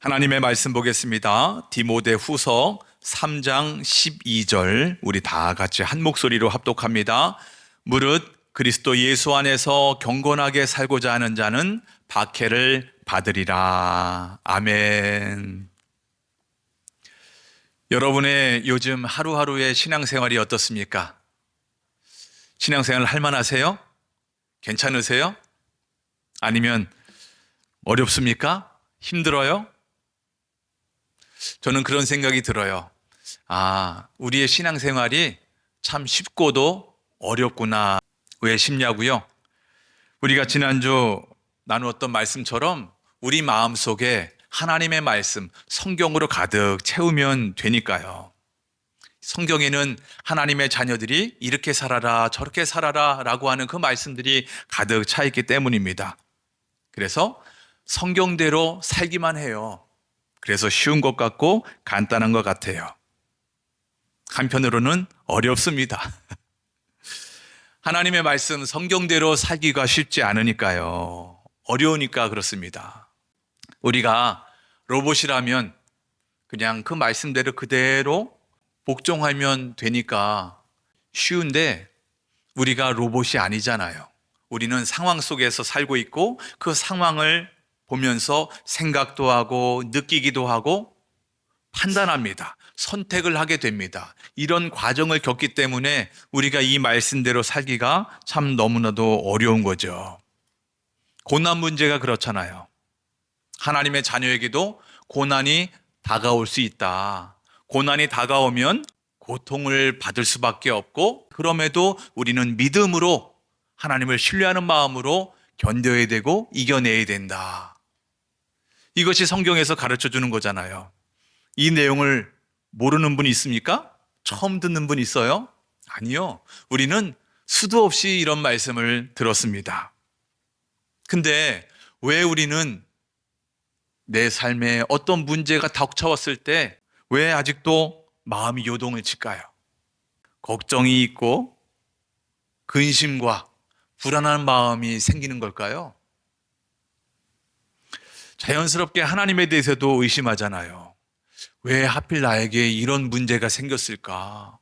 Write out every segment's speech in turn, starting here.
하나님의 말씀 보겠습니다. 디모데 후서 3장 12절 우리 다 같이 한 목소리로 합독합니다. 무릇 그리스도 예수 안에서 경건하게 살고자 하는 자는 박해를 받으리라. 아멘. 여러분의 요즘 하루하루의 신앙생활이 어떻습니까? 신앙생활 할 만하세요? 괜찮으세요? 아니면 어렵습니까? 힘들어요? 저는 그런 생각이 들어요. 우리의 신앙생활이 참 쉽고도 어렵구나. 왜 쉽냐고요? 우리가 지난주 나누었던 말씀처럼 우리 마음속에 하나님의 말씀, 성경으로 가득 채우면 되니까요. 성경에는 하나님의 자녀들이 이렇게 살아라, 저렇게 살아라 라고 하는 그 말씀들이 가득 차 있기 때문입니다. 그래서 성경대로 살기만 해요. 그래서 쉬운 것 같고 간단한 것 같아요. 한편으로는 어렵습니다. 하나님의 말씀 성경대로 살기가 쉽지 않으니까요. 어려우니까 그렇습니다. 우리가 로봇이라면 그냥 그 말씀대로 그대로 복종하면 되니까 쉬운데 우리가 로봇이 아니잖아요. 우리는 상황 속에서 살고 있고 그 상황을 보면서 생각도 하고 느끼기도 하고 판단합니다. 선택을 하게 됩니다. 이런 과정을 겪기 때문에 우리가 이 말씀대로 살기가 참 너무나도 어려운 거죠. 고난 문제가 그렇잖아요. 하나님의 자녀에게도 고난이 다가올 수 있다. 고난이 다가오면 고통을 받을 수밖에 없고 그럼에도 우리는 믿음으로 하나님을 신뢰하는 마음으로 견뎌야 되고 이겨내야 된다. 이것이 성경에서 가르쳐 주는 거잖아요. 이 내용을 모르는 분이 있습니까? 처음 듣는 분 있어요? 아니요. 우리는 수도 없이 이런 말씀을 들었습니다. 근데 왜 우리는 내 삶에 어떤 문제가 닥쳐왔을 때 왜 아직도 마음이 요동을 칠까요? 걱정이 있고 근심과 불안한 마음이 생기는 걸까요? 자연스럽게 하나님에 대해서도 의심하잖아요. 왜 하필 나에게 이런 문제가 생겼을까?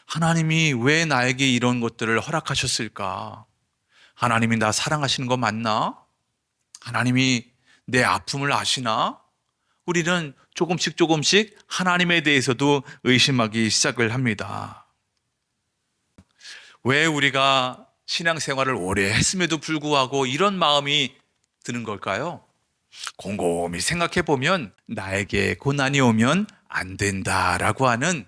하나님이 왜 나에게 이런 것들을 허락하셨을까? 하나님이 나 사랑하시는 거 맞나? 하나님이 내 아픔을 아시나? 우리는 조금씩 하나님에 대해서도 의심하기 시작을 합니다. 왜 우리가 신앙생활을 오래 했음에도 불구하고 이런 마음이 드는 걸까요? 곰곰이 생각해 보면 나에게 고난이 오면 안 된다라고 하는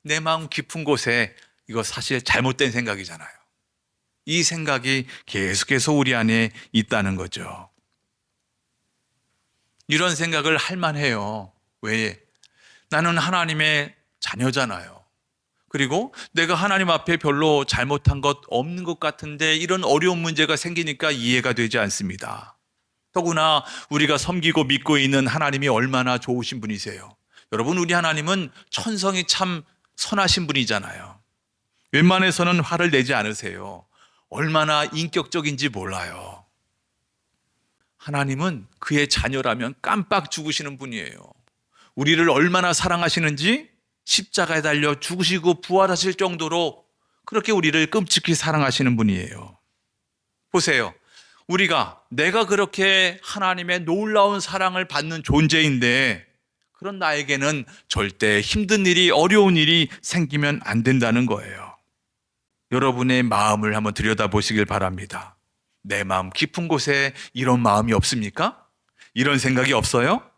내 마음 깊은 곳에 이거 사실 잘못된 생각이잖아요. 이 생각이 계속해서 우리 안에 있다는 거죠. 이런 생각을 할 만해요. 왜? 나는 하나님의 자녀잖아요. 그리고 내가 하나님 앞에 별로 잘못한 것 없는 것 같은데 이런 어려운 문제가 생기니까 이해가 되지 않습니다. 더구나 우리가 섬기고 믿고 있는 하나님이 얼마나 좋으신 분이세요. 여러분, 우리 하나님은 천성이 참 선하신 분이잖아요. 웬만해서는 화를 내지 않으세요. 얼마나 인격적인지 몰라요. 하나님은 그의 자녀라면 깜빡 죽으시는 분이에요. 우리를 얼마나 사랑하시는지 십자가에 달려 죽으시고 부활하실 정도로 그렇게 우리를 끔찍히 사랑하시는 분이에요. 보세요. 내가 그렇게 하나님의 놀라운 사랑을 받는 존재인데 그런 나에게는 절대 힘든 일이, 어려운 일이 생기면 안 된다는 거예요. 여러분의 마음을 한번 들여다보시길 바랍니다. 내 마음 깊은 곳에 이런 마음이 없습니까? 이런 생각이 없어요?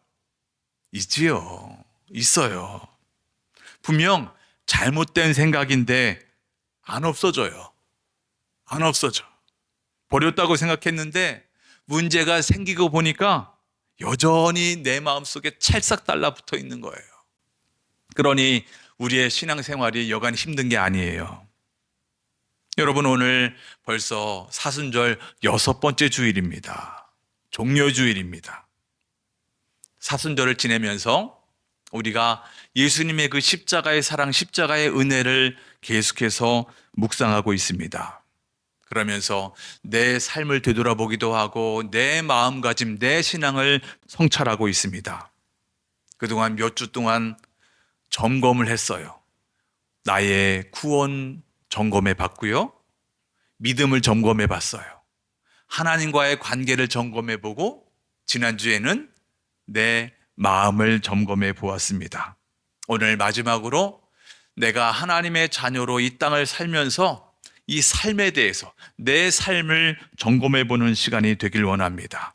있지요. 있어요. 분명 잘못된 생각인데 안 없어져요. 안 없어져. 버렸다고 생각했는데 문제가 생기고 보니까 여전히 내 마음속에 찰싹 달라붙어 있는 거예요. 그러니 우리의 신앙생활이 여간 힘든 게 아니에요. 여러분, 오늘 벌써 사순절 6번째 주일입니다. 종료주일입니다. 사순절을 지내면서 우리가 예수님의 그 십자가의 사랑, 십자가의 은혜를 계속해서 묵상하고 있습니다. 그러면서 내 삶을 되돌아보기도 하고 내 마음가짐, 내 신앙을 성찰하고 있습니다. 그동안 몇 주 동안 점검을 했어요. 나의 구원 점검해 봤고요. 믿음을 점검해 봤어요. 하나님과의 관계를 점검해 보고 지난주에는 내 마음을 점검해 보았습니다. 오늘 마지막으로 내가 하나님의 자녀로 이 땅을 살면서 이 삶에 대해서 내 삶을 점검해 보는 시간이 되길 원합니다.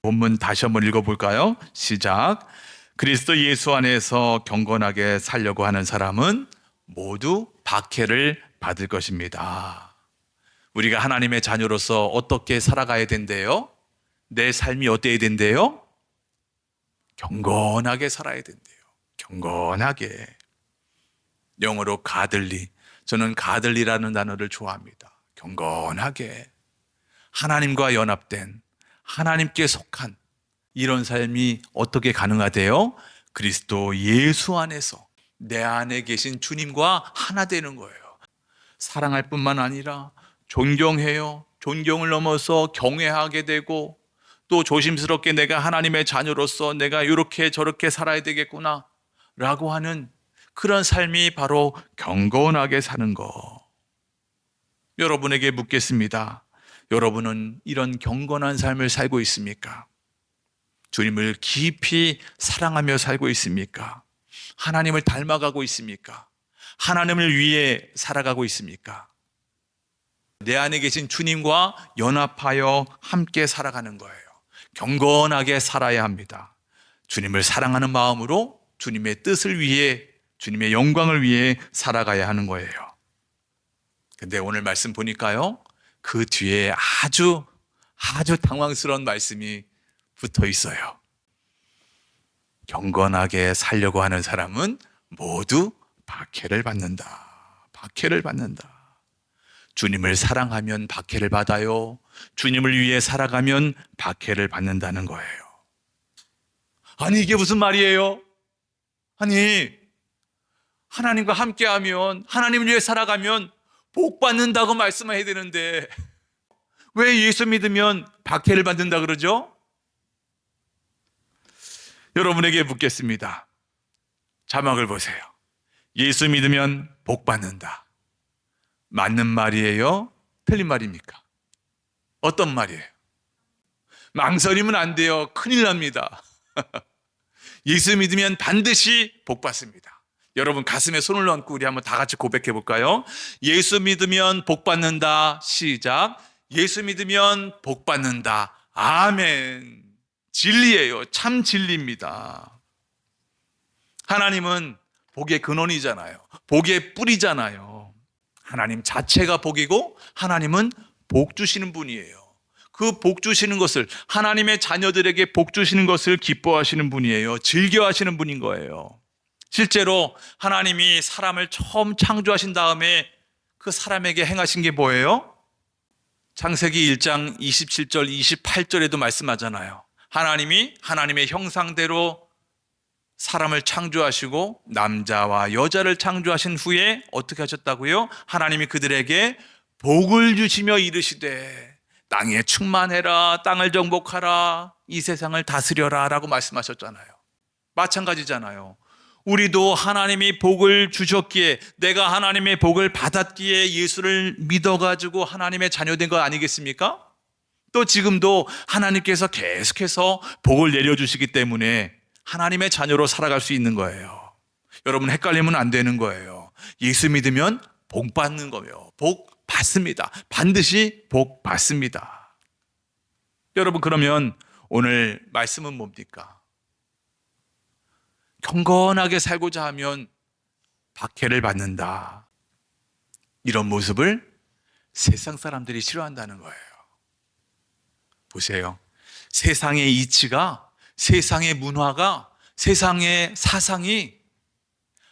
본문 다시 한번 읽어볼까요? 시작. 그리스도 예수 안에서 경건하게 살려고 하는 사람은 모두 박해를 받을 것입니다. 우리가 하나님의 자녀로서 어떻게 살아가야 된대요? 내 삶이 어때야 된대요? 경건하게 살아야 된대요. 경건하게. 영어로 가들리. 저는 가들리라는 단어를 좋아합니다. 경건하게. 하나님과 연합된, 하나님께 속한 이런 삶이 어떻게 가능하대요? 그리스도 예수 안에서 내 안에 계신 주님과 하나 되는 거예요. 사랑할 뿐만 아니라 존경해요. 존경을 넘어서 경외하게 되고 또 조심스럽게 내가 하나님의 자녀로서 내가 이렇게 저렇게 살아야 되겠구나 라고 하는 그런 삶이 바로 경건하게 사는 거. 여러분에게 묻겠습니다. 여러분은 이런 경건한 삶을 살고 있습니까? 주님을 깊이 사랑하며 살고 있습니까? 하나님을 닮아가고 있습니까? 하나님을 위해 살아가고 있습니까? 내 안에 계신 주님과 연합하여 함께 살아가는 거예요. 경건하게 살아야 합니다. 주님을 사랑하는 마음으로 주님의 뜻을 위해, 주님의 영광을 위해 살아가야 하는 거예요. 근데 오늘 말씀 보니까요, 그 뒤에 아주 당황스러운 말씀이 붙어 있어요. 경건하게 살려고 하는 사람은 모두 박해를 받는다. 박해를 받는다. 주님을 사랑하면 박해를 받아요. 주님을 위해 살아가면 박해를 받는다는 거예요. 아니, 이게 무슨 말이에요? 아니, 하나님과 함께하면, 하나님을 위해 살아가면 복 받는다고 말씀을 해야 되는데 왜 예수 믿으면 박해를 받는다 그러죠? 여러분에게 묻겠습니다. 자막을 보세요. 예수 믿으면 복 받는다. 맞는 말이에요? 틀린 말입니까? 어떤 말이에요? 망설이면 안 돼요. 큰일 납니다. 예수 믿으면 반드시 복 받습니다. 여러분 가슴에 손을 얹고 우리 한번 다 같이 고백해 볼까요? 예수 믿으면 복 받는다. 시작. 예수 믿으면 복 받는다. 아멘. 진리예요. 참 진리입니다. 하나님은 복의 근원이잖아요. 복의 뿌리잖아요. 하나님 자체가 복이고 하나님은 복 주시는 분이에요. 그 복 주시는 것을, 하나님의 자녀들에게 복 주시는 것을 기뻐하시는 분이에요. 즐겨하시는 분인 거예요. 실제로 하나님이 사람을 처음 창조하신 다음에 그 사람에게 행하신 게 뭐예요? 창세기 1장 27절 28절에도 말씀하잖아요. 하나님이 하나님의 형상대로 사람을 창조하시고 남자와 여자를 창조하신 후에 어떻게 하셨다고요? 하나님이 그들에게 복을 주시며 이르시되 땅에 충만해라, 땅을 정복하라, 이 세상을 다스려라 라고 말씀하셨잖아요. 마찬가지잖아요. 우리도 하나님이 복을 주셨기에, 내가 하나님의 복을 받았기에 예수를 믿어가지고 하나님의 자녀된 거 아니겠습니까? 또 지금도 하나님께서 계속해서 복을 내려주시기 때문에 하나님의 자녀로 살아갈 수 있는 거예요. 여러분 헷갈리면 안 되는 거예요. 예수 믿으면 복 받는 거예요. 복 받습니다. 반드시 복 받습니다. 여러분 그러면 오늘 말씀은 뭡니까? 경건하게 살고자 하면 박해를 받는다. 이런 모습을 세상 사람들이 싫어한다는 거예요. 보세요. 세상의 이치가, 세상의 문화가, 세상의 사상이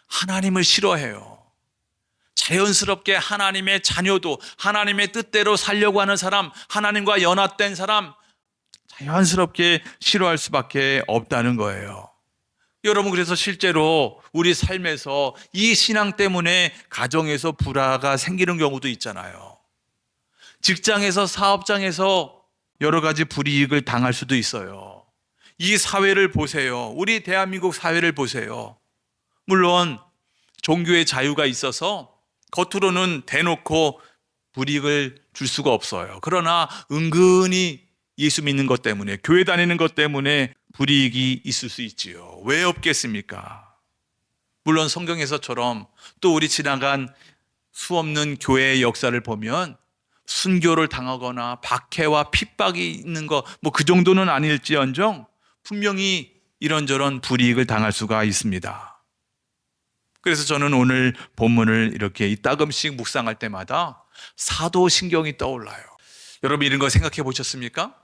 하나님을 싫어해요. 자연스럽게 하나님의 자녀도 하나님의 뜻대로 살려고 하는 사람, 하나님과 연합된 사람 자연스럽게 싫어할 수밖에 없다는 거예요. 여러분 그래서 실제로 우리 삶에서 이 신앙 때문에 가정에서 불화가 생기는 경우도 있잖아요. 직장에서, 사업장에서 여러 가지 불이익을 당할 수도 있어요. 이 사회를 보세요. 우리 대한민국 사회를 보세요. 물론 종교의 자유가 있어서 겉으로는 대놓고 불이익을 줄 수가 없어요. 그러나 은근히 예수 믿는 것 때문에, 교회 다니는 것 때문에 불이익이 있을 수 있지요. 왜 없겠습니까? 물론 성경에서처럼 또 우리 지나간 수없는 교회의 역사를 보면 순교를 당하거나 박해와 핍박이 있는 거, 뭐 그 정도는 아닐지언정 분명히 이런저런 불이익을 당할 수가 있습니다. 그래서 저는 오늘 본문을 이렇게 이따금씩 묵상할 때마다 사도신경이 떠올라요. 여러분 이런 거 생각해 보셨습니까?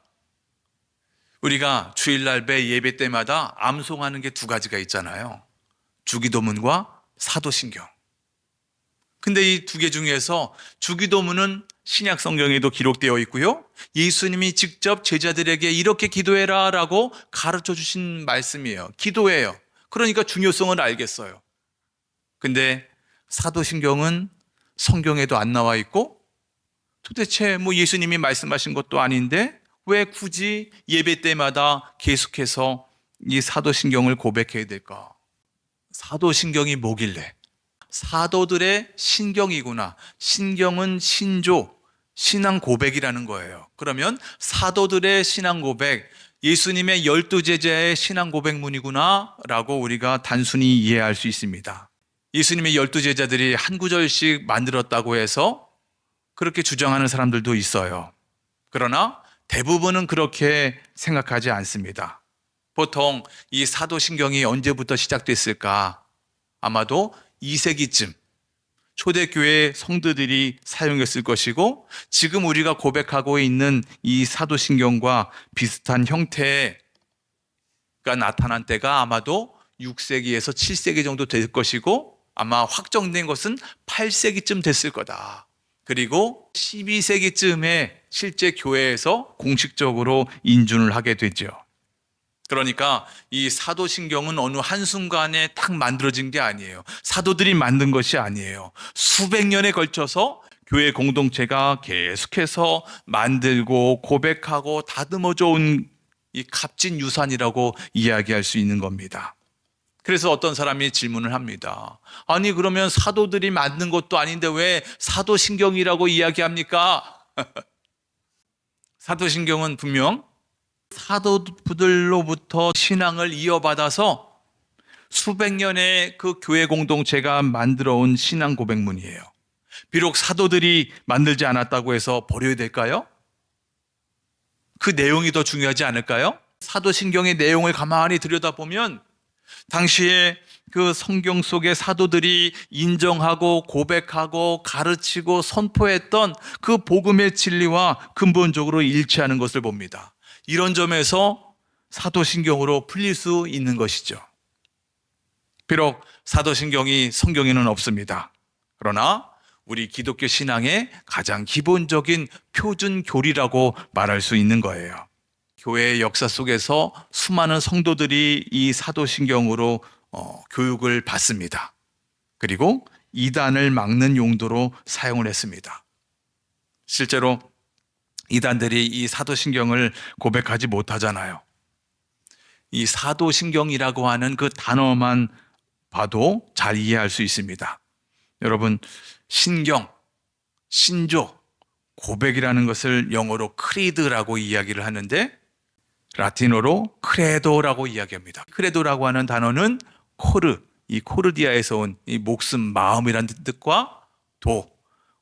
우리가 주일날 매 예배 때마다 암송하는 게 두 가지가 있잖아요. 주기도문과 사도신경. 근데 이 두 개 중에서 주기도문은 신약 성경에도 기록되어 있고요. 예수님이 직접 제자들에게 이렇게 기도해라 라고 가르쳐 주신 말씀이에요. 기도해요. 그러니까 중요성을 알겠어요. 근데 사도신경은 성경에도 안 나와 있고 도대체 뭐 예수님이 말씀하신 것도 아닌데 왜 굳이 예배 때마다 계속해서 이 사도신경을 고백해야 될까? 사도신경이 뭐길래? 사도들의 신경이구나. 신경은 신조, 신앙 고백이라는 거예요. 그러면 사도들의 신앙 고백, 예수님의 12제자의 신앙 고백문이구나 라고 우리가 단순히 이해할 수 있습니다. 예수님의 12제자들이 한 구절씩 만들었다고 해서 그렇게 주장하는 사람들도 있어요. 그러나 대부분은 그렇게 생각하지 않습니다. 보통 이 사도신경이 언제부터 시작됐을까? 아마도 2세기쯤 초대교회 성도들이 사용했을 것이고 지금 우리가 고백하고 있는 이 사도신경과 비슷한 형태가 나타난 때가 아마도 6세기에서 7세기 정도 될 것이고 아마 확정된 것은 8세기쯤 됐을 거다. 그리고 12세기쯤에 실제 교회에서 공식적으로 인준을 하게 되죠. 그러니까 이 사도신경은 어느 한순간에 딱 만들어진 게 아니에요. 사도들이 만든 것이 아니에요. 수백 년에 걸쳐서 교회 공동체가 계속해서 만들고 고백하고 다듬어져 온 이 값진 유산이라고 이야기할 수 있는 겁니다. 그래서 어떤 사람이 질문을 합니다. 아니 그러면 사도들이 만든 것도 아닌데 왜 사도신경이라고 이야기합니까? 사도신경은 분명 사도들로부터 신앙을 이어받아서 수백 년의 그 교회 공동체가 만들어온 신앙 고백문이에요. 비록 사도들이 만들지 않았다고 해서 버려야 될까요? 그 내용이 더 중요하지 않을까요? 사도신경의 내용을 가만히 들여다보면 당시에 그 성경 속의 사도들이 인정하고 고백하고 가르치고 선포했던 그 복음의 진리와 근본적으로 일치하는 것을 봅니다. 이런 점에서 사도신경으로 풀릴 수 있는 것이죠. 비록 사도신경이 성경에는 없습니다. 그러나 우리 기독교 신앙의 가장 기본적인 표준 교리라고 말할 수 있는 거예요. 교회의 역사 속에서 수많은 성도들이 이 사도신경으로 교육을 받습니다. 그리고 이단을 막는 용도로 사용을 했습니다. 실제로 이단들이 이 사도신경을 고백하지 못하잖아요. 이 사도신경이라고 하는 그 단어만 봐도 잘 이해할 수 있습니다. 여러분, 신경, 신조, 고백이라는 것을 영어로 크리드라고 이야기를 하는데 라틴어로 크레도라고 이야기합니다. 크레도라고 하는 단어는 코르, 이 코르디아에서 온 이 목숨, 마음이라는 뜻과 도,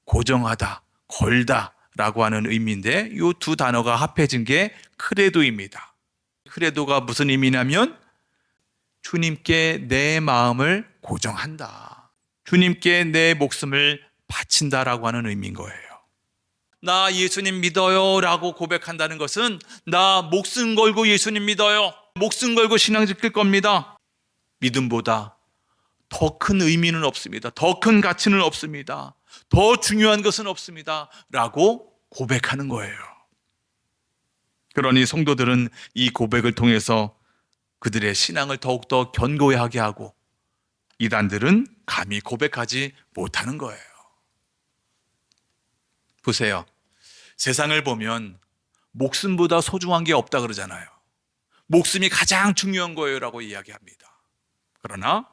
고정하다, 걸다 라고 하는 의미인데 이 두 단어가 합해진 게 크레도입니다. 크레도가 무슨 의미냐면 주님께 내 마음을 고정한다. 주님께 내 목숨을 바친다라고 하는 의미인 거예요. 나 예수님 믿어요 라고 고백한다는 것은 나 목숨 걸고 예수님 믿어요. 목숨 걸고 신앙 지킬 겁니다. 믿음보다 더 큰 의미는 없습니다. 더 큰 가치는 없습니다. 더 중요한 것은 없습니다. 라고 고백하는 거예요. 그러니 성도들은 이 고백을 통해서 그들의 신앙을 더욱더 견고하게 하고 이단들은 감히 고백하지 못하는 거예요. 보세요. 세상을 보면 목숨보다 소중한 게 없다 그러잖아요. 목숨이 가장 중요한 거예요라고 이야기합니다. 그러나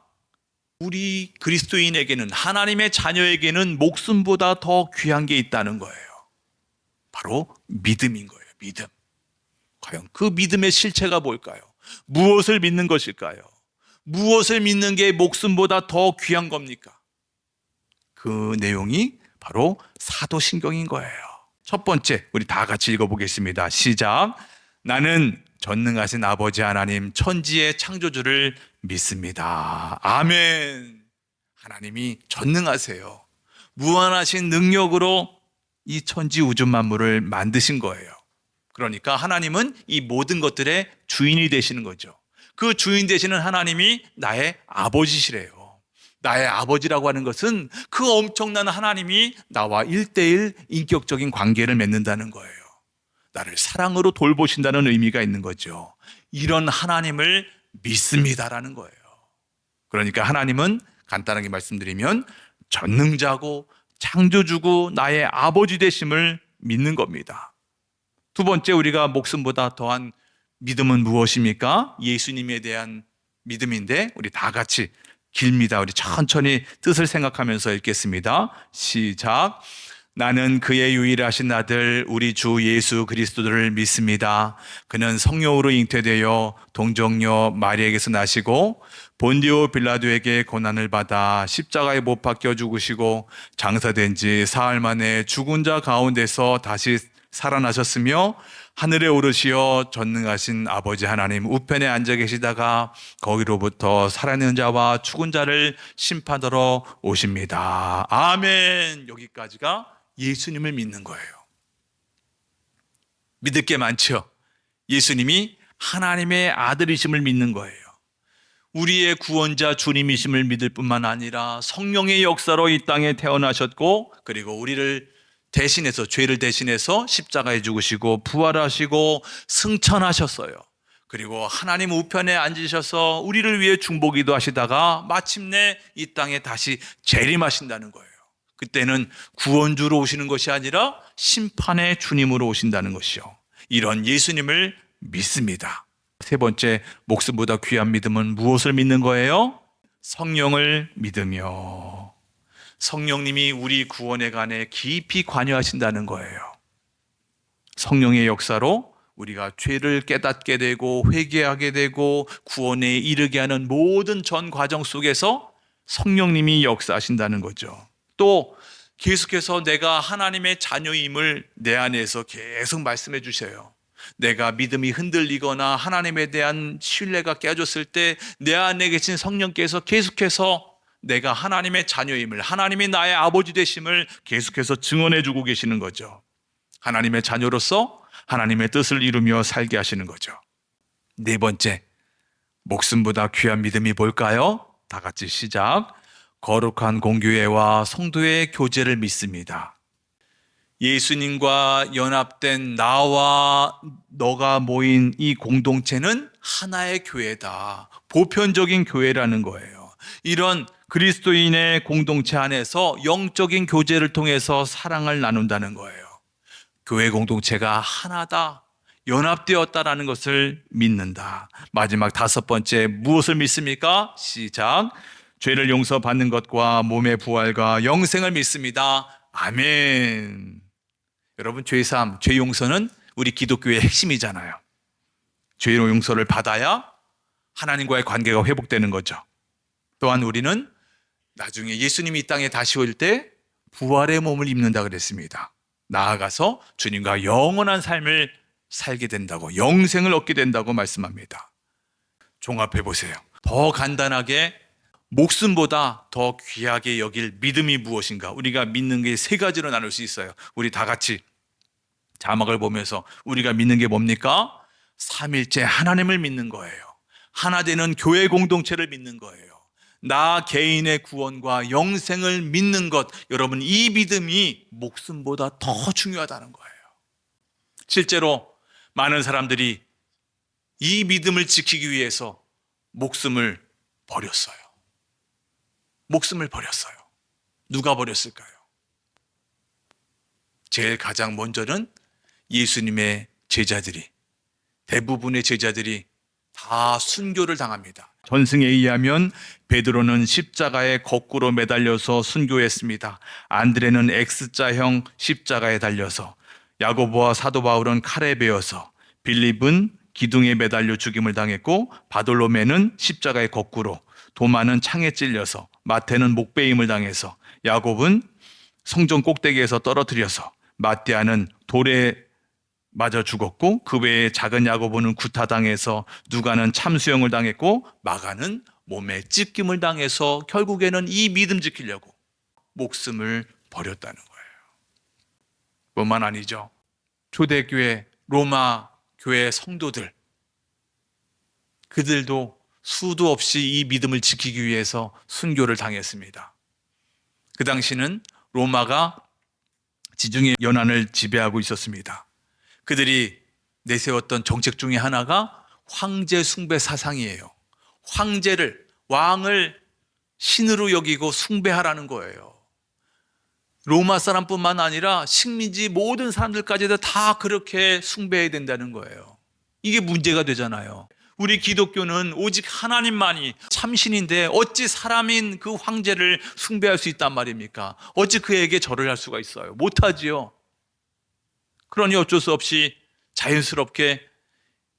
우리 그리스도인에게는, 하나님의 자녀에게는 목숨보다 더 귀한 게 있다는 거예요. 바로 믿음인 거예요. 믿음. 과연 그 믿음의 실체가 뭘까요? 무엇을 믿는 것일까요? 무엇을 믿는 게 목숨보다 더 귀한 겁니까? 그 내용이 바로 사도신경인 거예요. 첫 번째, 우리 다 같이 읽어보겠습니다. 시작. 나는 전능하신 아버지 하나님, 천지의 창조주를 믿습니다. 아멘. 하나님이 전능하세요. 무한하신 능력으로 이 천지 우주 만물을 만드신 거예요. 그러니까 하나님은 이 모든 것들의 주인이 되시는 거죠. 그 주인 되시는 하나님이 나의 아버지시래요. 나의 아버지라고 하는 것은 그 엄청난 하나님이 나와 1:1 인격적인 관계를 맺는다는 거예요. 나를 사랑으로 돌보신다는 의미가 있는 거죠. 이런 하나님을 믿습니다라는 거예요. 그러니까 하나님은 간단하게 말씀드리면 전능자고 창조주고 나의 아버지 되심을 믿는 겁니다. 두 번째, 우리가 목숨보다 더한 믿음은 무엇입니까? 예수님에 대한 믿음인데 우리 다 같이 길입니다. 우리 천천히 뜻을 생각하면서 읽겠습니다. 시작. 나는 그의 유일하신 아들 우리 주 예수 그리스도를 믿습니다. 그는 성령으로 잉태되어 동정녀 마리에게서 나시고 본디오 빌라도에게 고난을 받아 십자가에 못 박혀 죽으시고 장사된 지 사흘 만에 죽은 자 가운데서 다시 살아나셨으며 하늘에 오르시어 전능하신 아버지 하나님 우편에 앉아 계시다가 거기로부터 살아있는 자와 죽은 자를 심판하러 오십니다. 아멘. 여기까지가 예수님을 믿는 거예요. 믿을 게 많죠. 예수님이 하나님의 아들이심을 믿는 거예요. 우리의 구원자 주님이심을 믿을 뿐만 아니라 성령의 역사로 이 땅에 태어나셨고, 그리고 우리를 대신해서, 죄를 대신해서 십자가에 죽으시고 부활하시고 승천하셨어요. 그리고 하나님 우편에 앉으셔서 우리를 위해 중보기도 하시다가 마침내 이 땅에 다시 재림하신다는 거예요. 그때는 구원주로 오시는 것이 아니라 심판의 주님으로 오신다는 것이요. 이런 예수님을 믿습니다. 세 번째, 목숨보다 귀한 믿음은 무엇을 믿는 거예요? 성령을 믿으며, 성령님이 우리 구원에 관해 깊이 관여하신다는 거예요. 성령의 역사로 우리가 죄를 깨닫게 되고 회개하게 되고 구원에 이르게 하는 모든 전 과정 속에서 성령님이 역사하신다는 거죠. 또 계속해서 내가 하나님의 자녀임을 내 안에서 계속 말씀해 주셔요. 내가 믿음이 흔들리거나 하나님에 대한 신뢰가 깨졌을 때 내 안에 계신 성령께서 계속해서 내가 하나님의 자녀임을, 하나님이 나의 아버지 되심을 계속해서 증언해 주고 계시는 거죠. 하나님의 자녀로서 하나님의 뜻을 이루며 살게 하시는 거죠. 네 번째, 목숨보다 귀한 믿음이 뭘까요? 다 같이 시작. 거룩한 공교회와 성도의 교제를 믿습니다. 예수님과 연합된 나와 너가 모인 이 공동체는 하나의 교회다. 보편적인 교회라는 거예요. 이런 그리스도인의 공동체 안에서 영적인 교제를 통해서 사랑을 나눈다는 거예요. 교회 공동체가 하나다, 연합되었다라는 것을 믿는다. 마지막 다섯 번째, 무엇을 믿습니까? 시작. 죄를 용서받는 것과 몸의 부활과 영생을 믿습니다. 아멘. 여러분, 죄사함, 죄 용서는 우리 기독교의 핵심이잖아요. 죄 용서를 받아야 하나님과의 관계가 회복되는 거죠. 또한 우리는 나중에 예수님이 이 땅에 다시 올 때 부활의 몸을 입는다 그랬습니다. 나아가서 주님과 영원한 삶을 살게 된다고, 영생을 얻게 된다고 말씀합니다. 종합해 보세요. 더 간단하게 목숨보다 더 귀하게 여길 믿음이 무엇인가? 우리가 믿는 게 세 가지로 나눌 수 있어요. 우리 다 같이 자막을 보면서 우리가 믿는 게 뭡니까? 삼일째 하나님을 믿는 거예요. 하나 되는 교회 공동체를 믿는 거예요. 나 개인의 구원과 영생을 믿는 것, 여러분, 이 믿음이 목숨보다 더 중요하다는 거예요. 실제로 많은 사람들이 이 믿음을 지키기 위해서 목숨을 버렸어요. 목숨을 버렸어요. 누가 버렸을까요? 제일 가장 먼저는 예수님의 제자들이, 대부분의 제자들이 다 순교를 당합니다. 전승에 의하면 베드로는 십자가에 거꾸로 매달려서 순교했습니다. 안드레는 X자형 십자가에 달려서, 야고보와 사도 바울은 칼에 베어서, 빌립은 기둥에 매달려 죽임을 당했고, 바돌로메는 십자가에 거꾸로, 도마는 창에 찔려서, 마태는 목베임을 당해서, 야곱은 성전 꼭대기에서 떨어뜨려서, 마띠아는 돌에 맞아 죽었고, 그 외에 작은 야고보는 구타당해서, 누가는 참수형을 당했고, 마가는 몸에 찢김을 당해서 결국에는 이 믿음 지키려고 목숨을 버렸다는 거예요. 뿐만 아니죠. 초대교회 로마 교회 성도들, 그들도 수도 없이 이 믿음을 지키기 위해서 순교를 당했습니다. 그 당시는 로마가 지중해 연안을 지배하고 있었습니다. 그들이 내세웠던 정책 중에 하나가 황제 숭배 사상이에요. 황제를, 왕을 신으로 여기고 숭배하라는 거예요. 로마 사람뿐만 아니라 식민지 모든 사람들까지도 다 그렇게 숭배해야 된다는 거예요. 이게 문제가 되잖아요. 우리 기독교는 오직 하나님만이 참신인데 어찌 사람인 그 황제를 숭배할 수 있단 말입니까? 어찌 그에게 절을 할 수가 있어요? 못하지요. 그러니 어쩔 수 없이 자연스럽게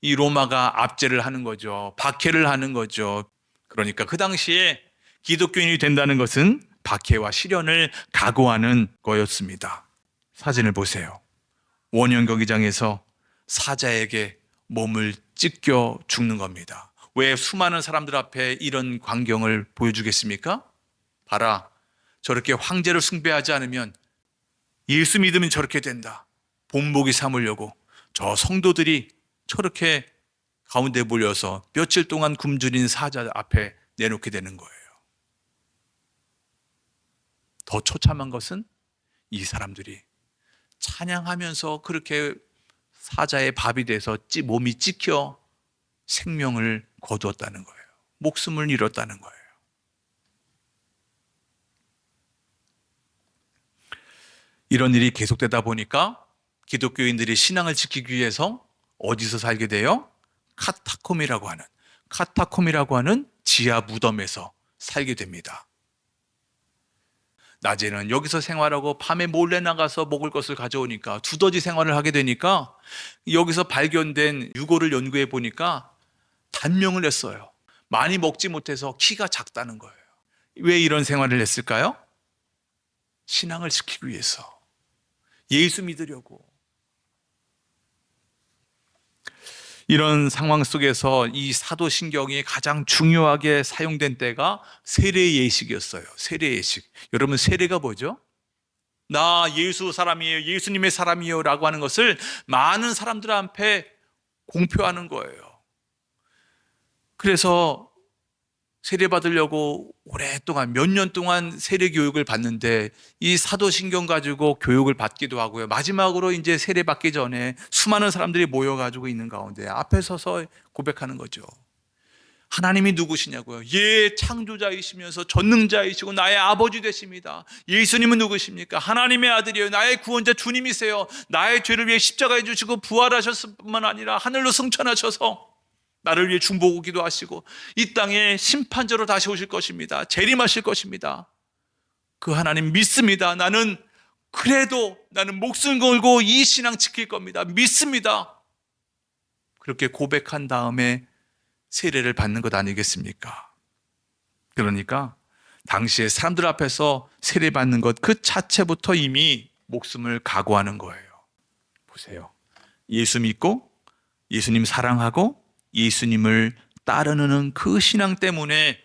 이 로마가 압제를 하는 거죠. 박해를 하는 거죠. 그러니까 그 당시에 기독교인이 된다는 것은 박해와 시련을 각오하는 거였습니다. 사진을 보세요. 원형 경기장에서 사자에게 몸을 찢겨 죽는 겁니다. 왜 수많은 사람들 앞에 이런 광경을 보여주겠습니까? 봐라, 저렇게 황제를 숭배하지 않으면 예수 믿으면 저렇게 된다. 본보기 삼으려고 저 성도들이 저렇게 가운데 몰려서 며칠 동안 굶주린 사자 앞에 내놓게 되는 거예요. 더 처참한 것은 이 사람들이 찬양하면서 그렇게 사자의 밥이 돼서 몸이 찢겨 생명을 거두었다는 거예요. 목숨을 잃었다는 거예요. 이런 일이 계속되다 보니까 기독교인들이 신앙을 지키기 위해서 어디서 살게 돼요? 카타콤이라고 하는 지하 무덤에서 살게 됩니다. 낮에는 여기서 생활하고 밤에 몰래 나가서 먹을 것을 가져오니까 두더지 생활을 하게 되니까 여기서 발견된 유골을 연구해 보니까 단명을 했어요. 많이 먹지 못해서 키가 작다는 거예요. 왜 이런 생활을 했을까요? 신앙을 지키기 위해서, 예수 믿으려고. 이런 상황 속에서 이 사도신경이 가장 중요하게 사용된 때가 세례 예식이었어요. 세례 예식. 여러분, 세례가 뭐죠? 나 예수 사람이에요, 예수님의 사람이에요 라고 하는 것을 많은 사람들 앞에 공표하는 거예요. 그래서 세례 받으려고 오랫동안 몇 년 동안 세례 교육을 받는데 이 사도신경 가지고 교육을 받기도 하고요. 마지막으로 이제 세례 받기 전에 수많은 사람들이 모여가지고 있는 가운데 앞에 서서 고백하는 거죠. 하나님이 누구시냐고요? 예, 창조자이시면서 전능자이시고 나의 아버지 되십니다. 예수님은 누구십니까? 하나님의 아들이에요. 나의 구원자 주님이세요. 나의 죄를 위해 십자가에 주시고 부활하셨을 뿐만 아니라 하늘로 승천하셔서 나를 위해 중보고 기도하시고 이 땅에 심판자로 다시 오실 것입니다. 재림하실 것입니다. 그 하나님 믿습니다. 나는 목숨 걸고 이 신앙 지킬 겁니다. 믿습니다. 그렇게 고백한 다음에 세례를 받는 것 아니겠습니까? 그러니까 당시에 사람들 앞에서 세례 받는 것 그 자체부터 이미 목숨을 각오하는 거예요. 보세요. 예수 믿고 예수님 사랑하고 예수님을 따르는 그 신앙 때문에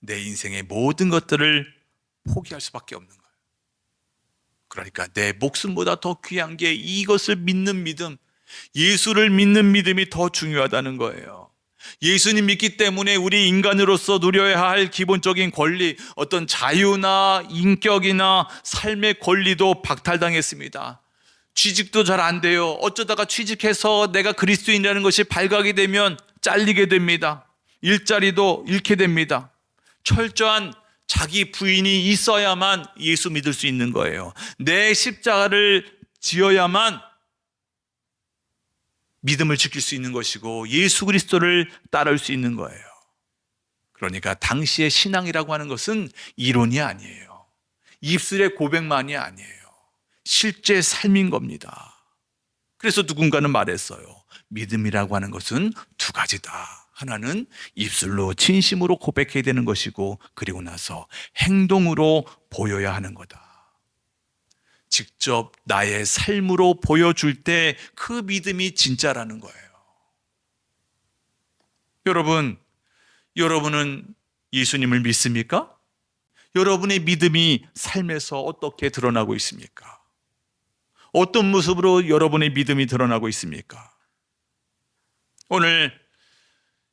내 인생의 모든 것들을 포기할 수밖에 없는 거예요. 그러니까 내 목숨보다 더 귀한 게 이것을 믿는 믿음, 예수를 믿는 믿음이 더 중요하다는 거예요. 예수님 믿기 때문에 우리 인간으로서 누려야 할 기본적인 권리, 어떤 자유나 인격이나 삶의 권리도 박탈당했습니다. 취직도 잘 안 돼요. 어쩌다가 취직해서 내가 그리스도인이라는 것이 발각이 되면 잘리게 됩니다. 일자리도 잃게 됩니다. 철저한 자기 부인이 있어야만 예수 믿을 수 있는 거예요. 내 십자가를 지어야만 믿음을 지킬 수 있는 것이고 예수 그리스도를 따를 수 있는 거예요. 그러니까 당시의 신앙이라고 하는 것은 이론이 아니에요. 입술의 고백만이 아니에요. 실제 삶인 겁니다. 그래서 누군가는 말했어요. 믿음이라고 하는 것은 두 가지다. 하나는 입술로 진심으로 고백해야 되는 것이고, 그리고 나서 행동으로 보여야 하는 거다. 직접 나의 삶으로 보여줄 때 그 믿음이 진짜라는 거예요. 여러분은 예수님을 믿습니까? 여러분의 믿음이 삶에서 어떻게 드러나고 있습니까? 어떤 모습으로 여러분의 믿음이 드러나고 있습니까? 오늘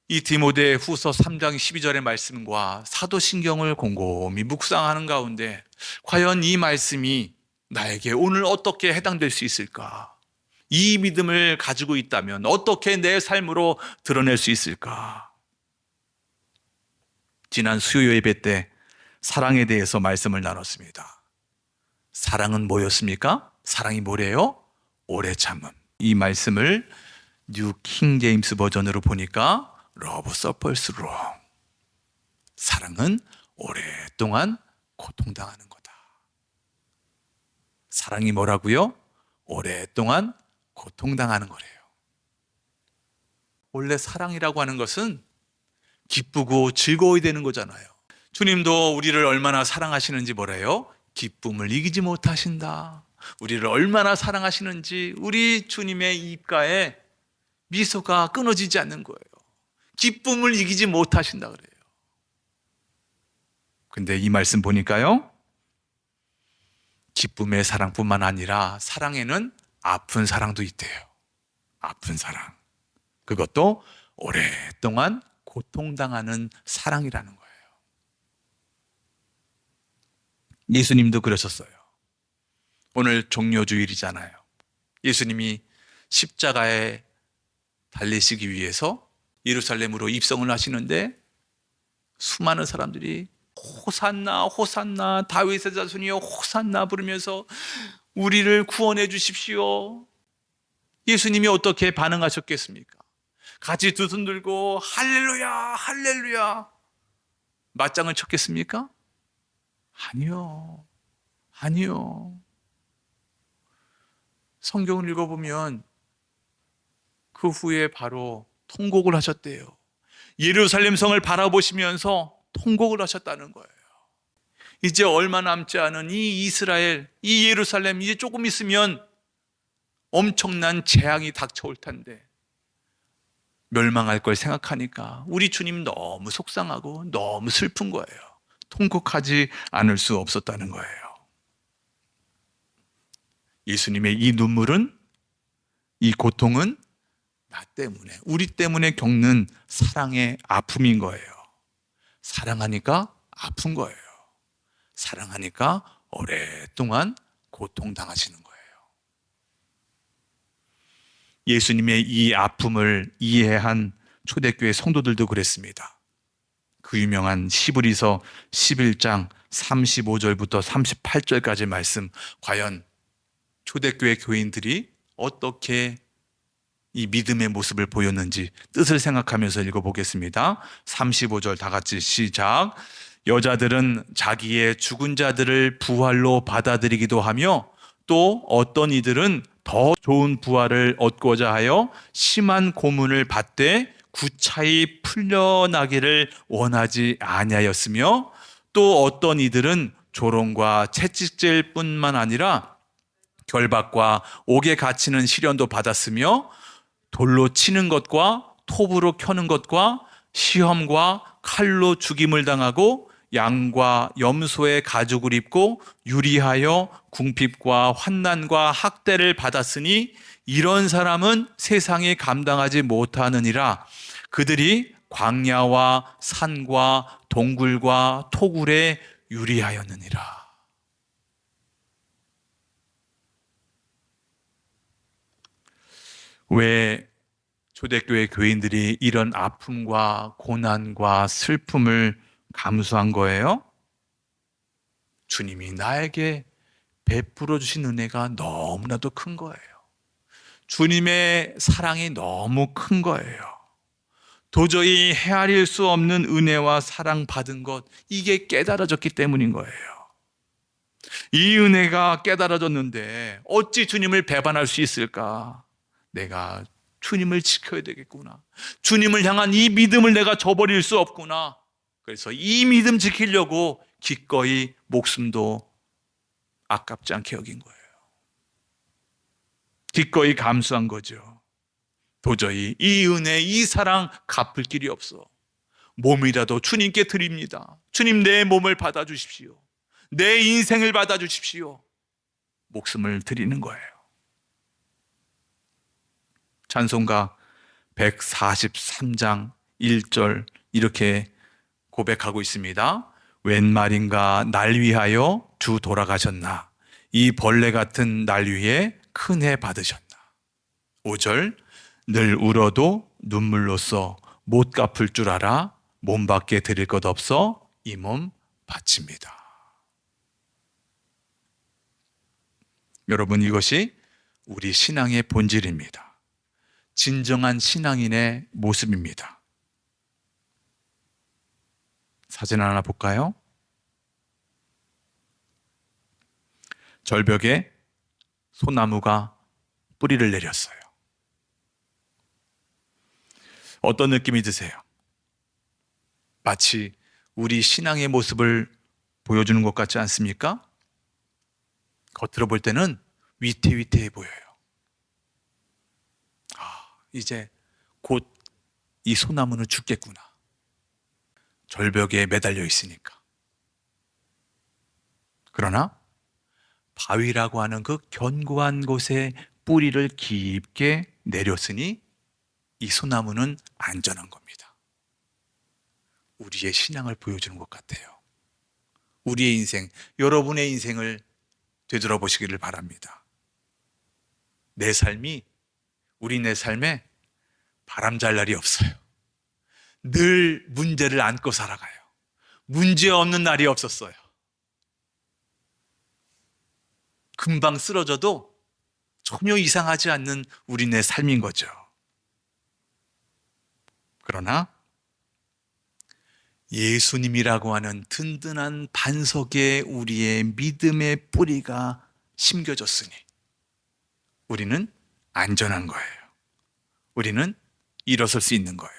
이 디모데 후서 3장 12절의 말씀과 사도신경을 곰곰이 묵상하는 가운데 과연 이 말씀이 나에게 오늘 어떻게 해당될 수 있을까? 이 믿음을 가지고 있다면 어떻게 내 삶으로 드러낼 수 있을까? 지난 수요 예배 때 사랑에 대해서 말씀을 나눴습니다. 사랑은 뭐였습니까? 사랑이 뭐래요? 오래 참음. 이 말씀을 뉴 킹 제임스 버전으로 보니까 Love suffers long. 사랑은 오랫동안 고통당하는 거다. 사랑이 뭐라고요? 오랫동안 고통당하는 거래요. 원래 사랑이라고 하는 것은 기쁘고 즐거워야 되는 거잖아요. 주님도 우리를 얼마나 사랑하시는지 뭐래요? 기쁨을 이기지 못하신다. 우리를 얼마나 사랑하시는지 우리 주님의 입가에 미소가 끊어지지 않는 거예요. 기쁨을 이기지 못하신다 그래요. 근데 이 말씀 보니까요, 기쁨의 사랑뿐만 아니라 사랑에는 아픈 사랑도 있대요. 아픈 사랑. 그것도 오랫동안 고통당하는 사랑이라는 거예요. 예수님도 그러셨어요. 오늘 종려주일이잖아요. 예수님이 십자가에 달리시기 위해서 예루살렘으로 입성을 하시는데 수많은 사람들이 호산나 호산나 다윗의 자손이여 호산나 부르면서 우리를 구원해 주십시오. 예수님이 어떻게 반응하셨겠습니까? 같이 두 손 들고 할렐루야 할렐루야 맞장을 쳤겠습니까? 아니요. 성경을 읽어보면 그 후에 바로 통곡을 하셨대요. 예루살렘 성을 바라보시면서 통곡을 하셨다는 거예요. 이제 얼마 남지 않은 이 이스라엘, 이 예루살렘, 이제 조금 있으면 엄청난 재앙이 닥쳐올 텐데 멸망할 걸 생각하니까 우리 주님 너무 속상하고 너무 슬픈 거예요. 통곡하지 않을 수 없었다는 거예요. 예수님의 이 눈물은, 이 고통은 나 때문에, 우리 때문에 겪는 사랑의 아픔인 거예요. 사랑하니까 아픈 거예요. 사랑하니까 오랫동안 고통당하시는 거예요. 예수님의 이 아픔을 이해한 초대교회 성도들도 그랬습니다. 그 유명한 시브리서 11장 35절부터 38절까지 말씀, 과연 초대교회 교인들이 어떻게 이 믿음의 모습을 보였는지 뜻을 생각하면서 읽어보겠습니다. 35절 다 같이 시작. 여자들은 자기의 죽은 자들을 부활로 받아들이기도 하며 또 어떤 이들은 더 좋은 부활을 얻고자 하여 심한 고문을 받되 구차히 풀려나기를 원하지 아니하였으며 또 어떤 이들은 조롱과 채찍질 뿐만 아니라 결박과 옥에 갇히는 시련도 받았으며 돌로 치는 것과 톱으로 켜는 것과 시험과 칼로 죽임을 당하고 양과 염소의 가죽을 입고 유리하여 궁핍과 환난과 학대를 받았으니 이런 사람은 세상에 감당하지 못하느니라. 그들이 광야와 산과 동굴과 토굴에 유리하였느니라. 왜 초대교회 교인들이 이런 아픔과 고난과 슬픔을 감수한 거예요? 주님이 나에게 베풀어 주신 은혜가 너무나도 큰 거예요. 주님의 사랑이 너무 큰 거예요. 도저히 헤아릴 수 없는 은혜와 사랑 받은 것, 이게 깨달아졌기 때문인 거예요. 이 은혜가 깨달아졌는데 어찌 주님을 배반할 수 있을까? 내가 주님을 지켜야 되겠구나. 주님을 향한 이 믿음을 내가 저버릴 수 없구나. 그래서 이 믿음 지키려고 기꺼이 목숨도 아깝지 않게 여긴 거예요. 기꺼이 감수한 거죠. 도저히 이 은혜, 이 사랑 갚을 길이 없어. 몸이라도 주님께 드립니다. 주님, 내 몸을 받아주십시오. 내 인생을 받아주십시오. 목숨을 드리는 거예요. 찬송가 143장 1절 이렇게 고백하고 있습니다. 웬 말인가 날 위하여 주 돌아가셨나. 이 벌레 같은 날 위에 큰 해 받으셨나. 5절 늘 울어도 눈물로써 못 갚을 줄 알아 몸밖에 드릴 것 없어 이 몸 바칩니다. 여러분, 이것이 우리 신앙의 본질입니다. 진정한 신앙인의 모습입니다. 사진 하나 볼까요? 절벽에 소나무가 뿌리를 내렸어요. 어떤 느낌이 드세요? 마치 우리 신앙의 모습을 보여주는 것 같지 않습니까? 겉으로 볼 때는 위태위태해 보여요. 이제 곧 이 소나무는 죽겠구나. 절벽에 매달려 있으니까. 그러나 바위라고 하는 그 견고한 곳에 뿌리를 깊게 내렸으니 이 소나무는 안전한 겁니다. 우리의 신앙을 보여주는 것 같아요. 우리의 인생, 여러분의 인생을 되돌아보시기를 바랍니다. 내 삶이, 우리 내 삶에 바람잘 날이 없어요. 늘 문제를 안고 살아가요. 문제 없는 날이 없었어요. 금방 쓰러져도 전혀 이상하지 않는 우리네 삶인 거죠. 그러나 예수님이라고 하는 든든한 반석에 우리의 믿음의 뿌리가 심겨졌으니 우리는 안전한 거예요. 우리는 일어설 수 있는 거예요.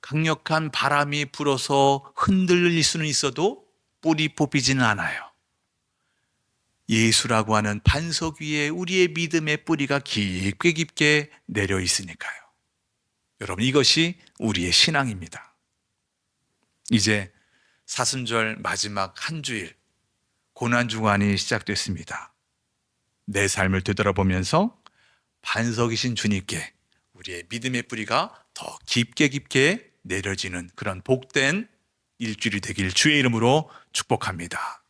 강력한 바람이 불어서 흔들릴 수는 있어도 뿌리 뽑히지는 않아요. 예수라고 하는 반석 위에 우리의 믿음의 뿌리가 깊게 깊게 내려 있으니까요. 여러분, 이것이 우리의 신앙입니다. 이제 사순절 마지막 한 주일 고난주간이 시작됐습니다. 내 삶을 되돌아보면서 반석이신 주님께 우리의 믿음의 뿌리가 더 깊게 깊게 내려지는 그런 복된 일주일이 되길 주의 이름으로 축복합니다.